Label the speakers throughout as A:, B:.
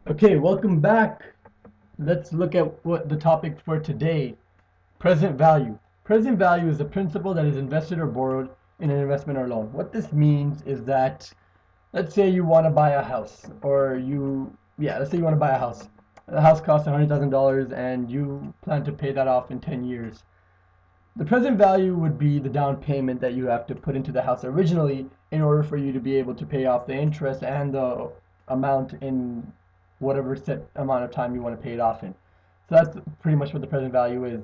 A: Okay, welcome back. Let's look at what the topic for today, present value. Present value is a principal that is invested or borrowed in an investment or loan. What this means is that, let's say you want to buy a house, let's say you want to buy a house. The house costs $100,000 and you plan to pay that off in 10 years. The present value would be the down payment that you have to put into the house originally in order for you to be able to pay off the interest and the amount in whatever set amount of time you want to pay it off in. So that's pretty much what the present value is.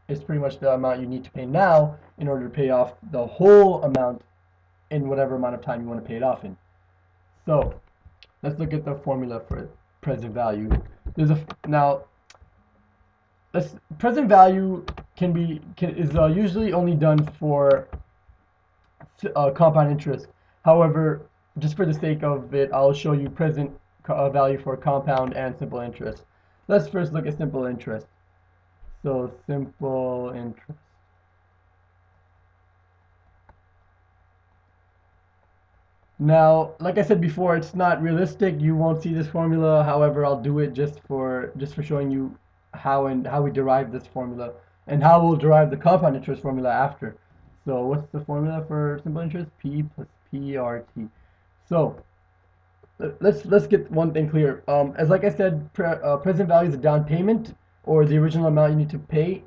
A: It's pretty much the amount you need to pay now in order to pay off the whole amount in whatever amount of time you want to pay it off in. So let's look at the formula for present value. There's a now present value is usually only done for compound interest. However, just for the sake of it, I'll show you present value for compound and simple interest. Let's first look at simple interest. So simple interest. Now, like I said before, it's not realistic. You won't see this formula. However, I'll do it just for showing you how we derive this formula and how we'll derive the compound interest formula after. So what's the formula for simple interest? P plus PRT. So let's get one thing clear. As like I said, present value is a down payment or the original amount you need to pay.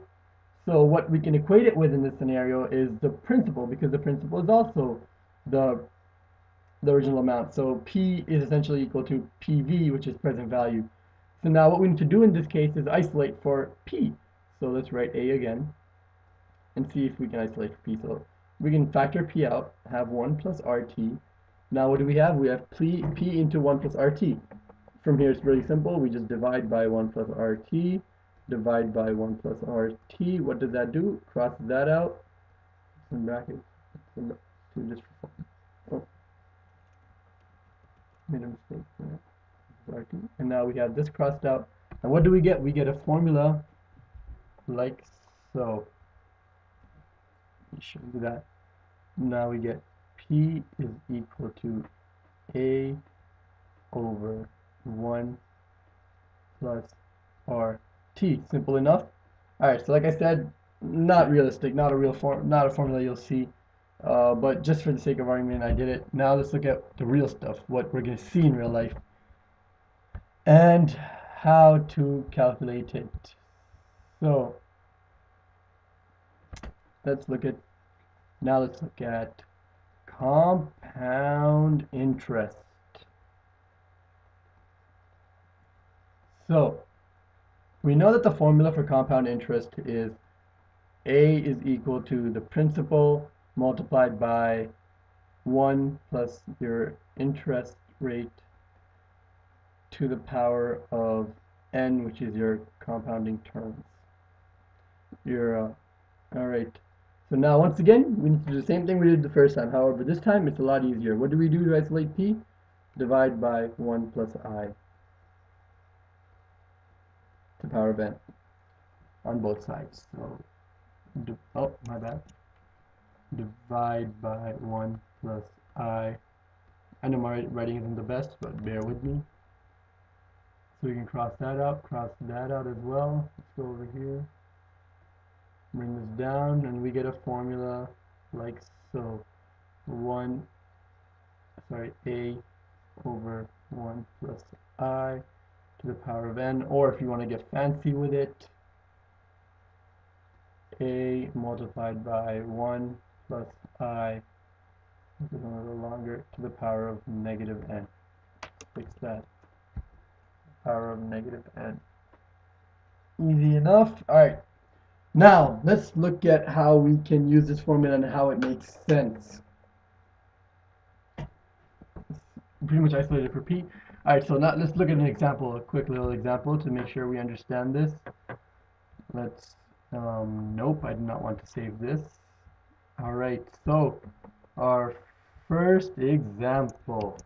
A: So what we can equate it with in this scenario is the principal, because the principal is also the the original amount. So P is essentially equal to PV, which is present value. So now what we need to do in this case is isolate for P. So let's write A again and see if we can isolate for P. So we can factor P out, have 1 plus RT. Now what do we have? We have P into 1 plus RT. From here it's really simple. We just divide by 1 plus RT, divide by 1 plus RT. What does that do? Cross that out. In brackets. Just oh, made a mistake there. And now we have this crossed out. And what do we get? We get a formula like so. We should do that. Now we get P is equal to A over 1 plus RT. Simple enough. Alright, so like I said, not realistic, not a formula you'll see. But just for the sake of argument, I did it. Now let's look at the real stuff, what we're going to see in real life, and how to calculate it. So let's look at compound interest. So we know that the formula for compound interest is A is equal to the principal multiplied by 1 plus your interest rate to the power of n, which is your compounding terms. All right. So now once again, we need to do the same thing we did the first time. However, this time it's a lot easier. What do we do to isolate P? Divide by 1 plus I to the power of n on both sides. So, oh, my bad. Divide by 1 plus I. I know my writing isn't the best, but bear with me. So we can cross that out as well. Let's go over here, bring this down, and we get a formula like so. A over 1 plus I to the power of n, or if you want to get fancy with it, A multiplied by 1 plus I, this is a little longer, to the power of negative n. Fix that. Power of negative n. Easy enough. Alright. Now, let's look at how we can use this formula and how it makes sense. Pretty much isolated for P. Alright, so now let's look at an example, a quick little example to make sure we understand this. Let's, nope, I do not want to save this. Alright, so our first example.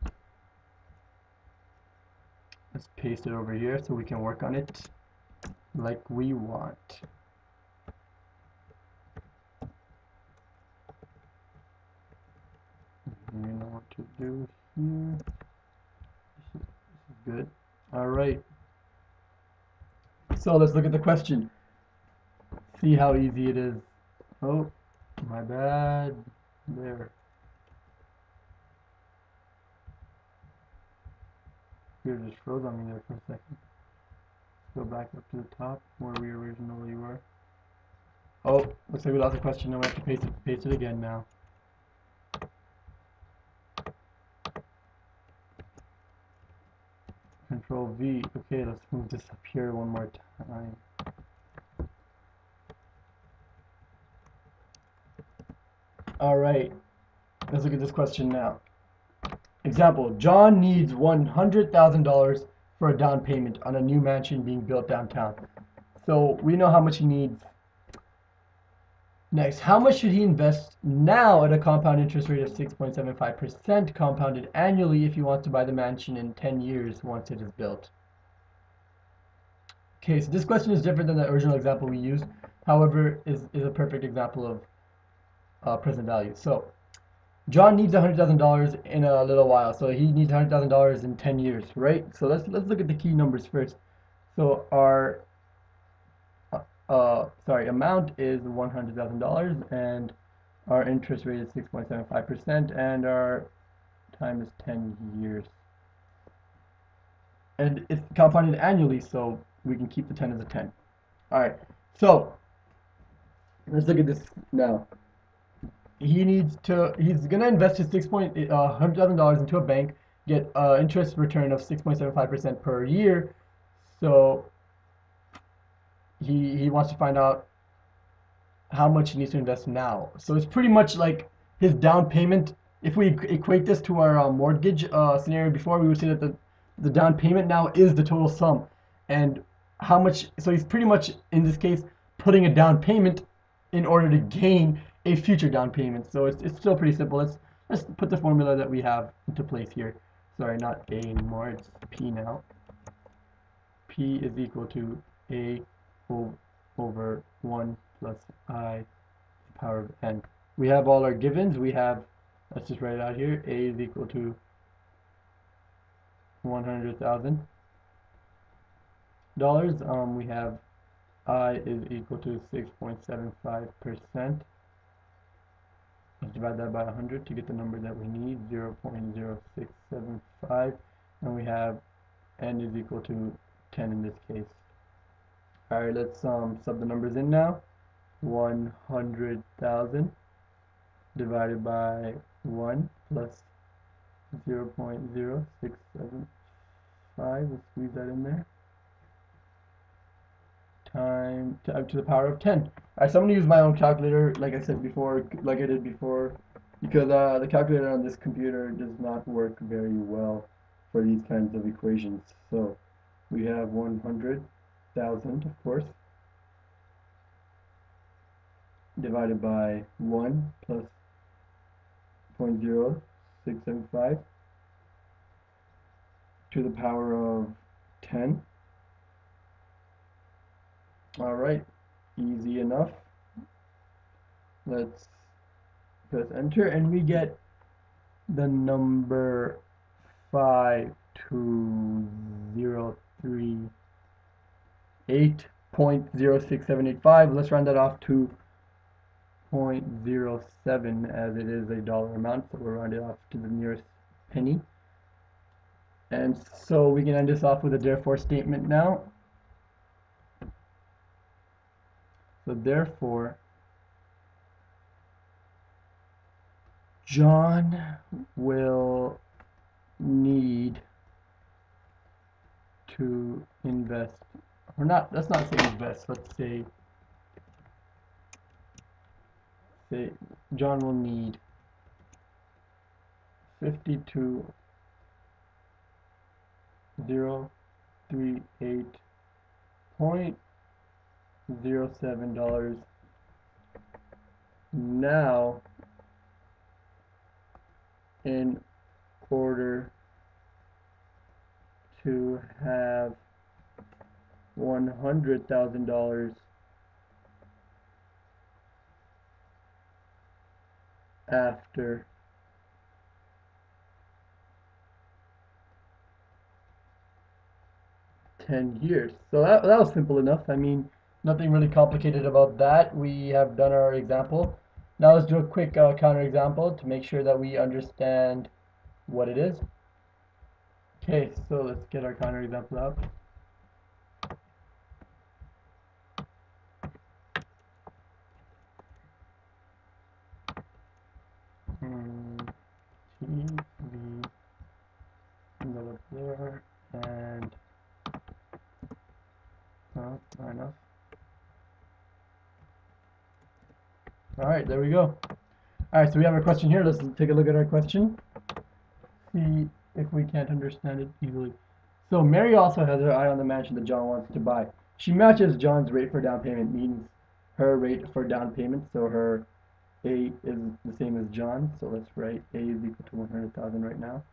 A: Let's paste it over here so we can work on it like we want. You know what to do here. This is good. All right. So let's look at the question. See how easy it is. Oh, my bad. There. Computer just froze on me there for a second. Go back up to the top where we originally were. Oh, looks like we lost the question. Now we have to paste it again now. Control V. Okay, let's move this up here one more time. All right, let's look at this question now. Example, John needs $100,000 for a down payment on a new mansion being built downtown. So we know how much he needs. Next, how much should he invest now at a compound interest rate of 6.75% compounded annually if he wants to buy the mansion in 10 years once it is built? Okay, so this question is different than the original example we used. However, is a perfect example of present value. So John needs $100,000 in a little while. So he needs $100,000 in 10 years, right? So let's look at the key numbers first. So our amount is $100,000 and our interest rate is 6.75% and our time is 10 years. And it's compounded annually, so we can keep the 10 as a 10. All right, so let's look at this now. He's gonna invest his $100,000 into a bank, get interest return of 6.75% per year. So he wants to find out how much he needs to invest now. So it's pretty much like his down payment. If we equate this to our mortgage scenario before, we would say that the down payment now is the total sum, and how much. So he's pretty much in this case putting a down payment in order to gain a future down payment. So it's still pretty simple. Let's put the formula that we have into place here. Sorry, not A anymore. It's P now. P is equal to A over 1 plus I to the power of n. We have all our givens. Let's just write it out here. A is equal to $100,000. We have I is equal to 6.75%. Let's divide that by 100 to get the number that we need, 0.0675. And we have n is equal to 10 in this case. Alright, let's sub the numbers in now. 100,000 divided by 1 plus 0.0675. Let's squeeze that in there. Time to the power of 10. Alright, so I'm going to use my own calculator, like I said before, like I did before, because the calculator on this computer does not work very well for these kinds of equations. So we have 100,000, of course, divided by 1 plus 0.0675 to the power of 10. Alright, easy enough. Let's press enter and we get the number 52038.06785. Let's round that off to 0.07 as it is a dollar amount, so we'll round it off to the nearest penny. And so we can end this off with a therefore statement now. So therefore, John will need to invest, or not, let's not say invest, let's say John will need 52,038.07 now in order to have $100,000 after 10 years. So that was simple enough. I mean, nothing really complicated about that. We have done our example. Now let's do a quick counter example to make sure that we understand what it is. Okay, so let's get our counter example out. TV, up there, and not enough. All right, there we go. All right, so we have our question here. Let's take a look at our question. See if we can't understand it easily. So Mary also has her eye on the mansion that John wants to buy. She matches John's rate for down payment, means her rate for down payment. So her A is the same as John. So let's write A is equal to 100,000 right now.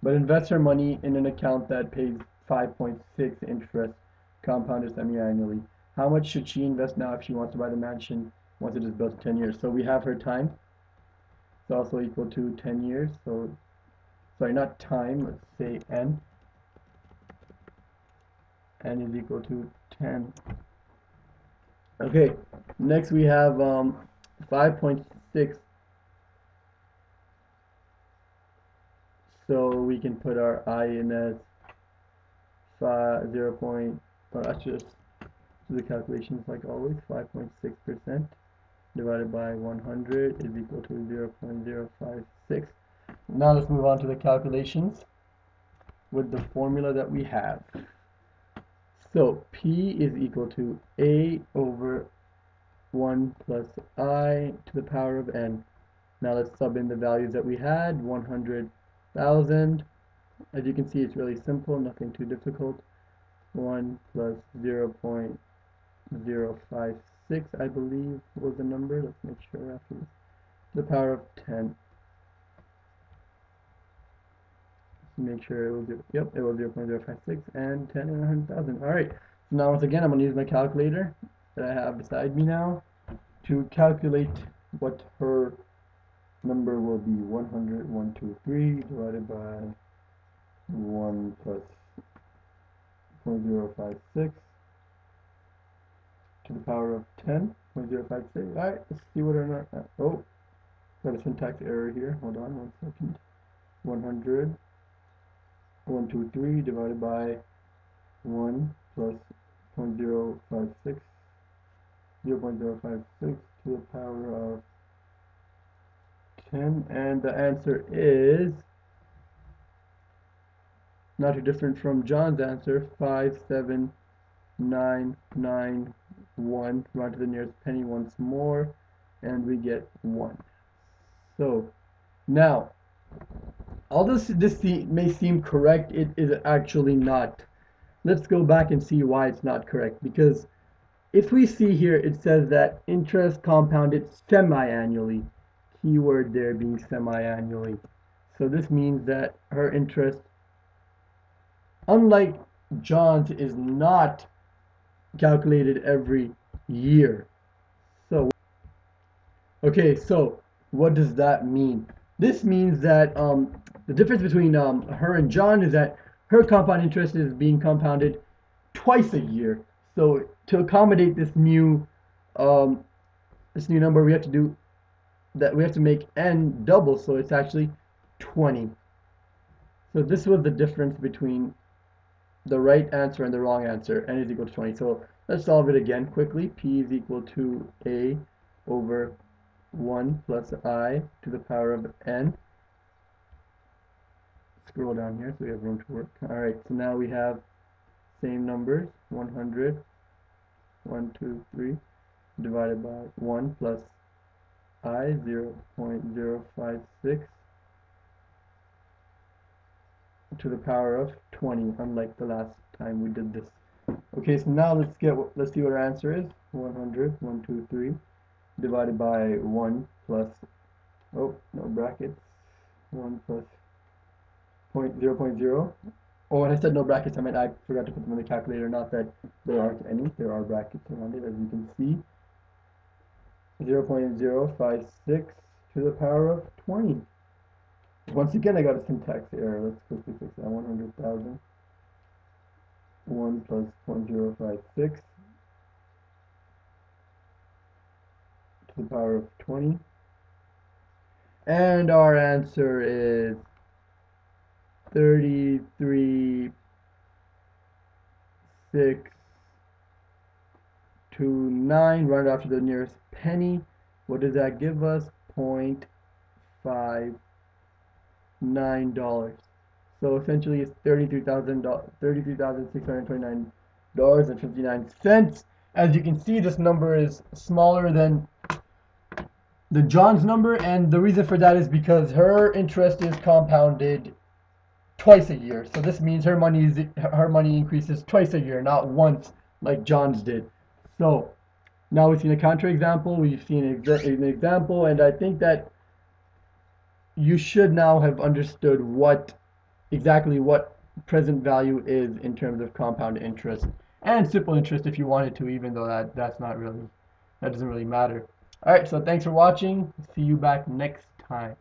A: But invest her money in an account that pays 5.6 interest compounded semi-annually. How much should she invest now if she wants to buy the mansion once it is built in 10 years? So we have her time. It's also equal to 10 years. So, sorry, not time, let's say N. N is equal to 10. Okay, next we have 5.6. So we can put our I in as 0. Let's just do the calculations like always. 5.6% divided by 100 is equal to 0.056. Now let's move on to the calculations with the formula that we have. So P is equal to A over 1 plus I to the power of N. Now let's sub in the values that we had. 100,000. As you can see, it's really simple, nothing too difficult. 1 plus 0.056, I believe, was the number. Let's make sure after this. To the power of 10. Make sure it was, yep, it was 0.056 and 10 and 100,000. All right, so now once again, I'm going to use my calculator that I have beside me now to calculate what her number will be. 100,123 divided by 1 plus 0.056 to the power of 10.056. All right, let's see what our, oh, got a syntax error here. Hold on 1 second. 100,123 divided by 1 plus 0.056 to the power of 10, and the answer is not too different from John's answer, 57991. Round to the nearest penny once more, and we get 1. So now, although this may seem correct, it is actually not. Let's go back and see why it's not correct. Because if we see here, it says that interest compounded semi-annually. Keyword there being semi-annually. So this means that her interest, unlike John's, is not calculated every year. So, okay, so what does that mean? This means that the difference between her and John is that her compound interest is being compounded twice a year. So to accommodate this new number, we have to make n double, so it's actually 20. So this was the difference between the right answer and the wrong answer. N is equal to 20. So let's solve it again quickly. P is equal to A over 1 plus I to the power of N. Scroll down here so we have room to work. Alright, so now we have same numbers, 100, 123, divided by 1 plus I, 0.056 to the power of 20, unlike the last time we did this. Okay, so now let's see what our answer is. 100, 123, divided by 1 plus, oh, no brackets, 1 plus 0.0. Oh, when I said no brackets, I meant I forgot to put them in the calculator, not that there aren't any. There are brackets around it, as you can see. 0.056 to the power of 20. Once again, I got a syntax error. Let's quickly fix that. 100,000 1 plus 0.056 to the power of 20. And our answer is 33,629, round off to the nearest penny. What does that give us? $0.59. So essentially it's $33,629.59. As you can see, this number is smaller than the John's number, and the reason for that is because her interest is compounded twice a year. So this means her money increases twice a year, not once like John's did. So now we've seen a counterexample, we've seen an example, and I think that you should now have understood exactly what present value is in terms of compound interest and simple interest if you wanted to, even though that doesn't really matter. All right, so thanks for watching. See you back next time.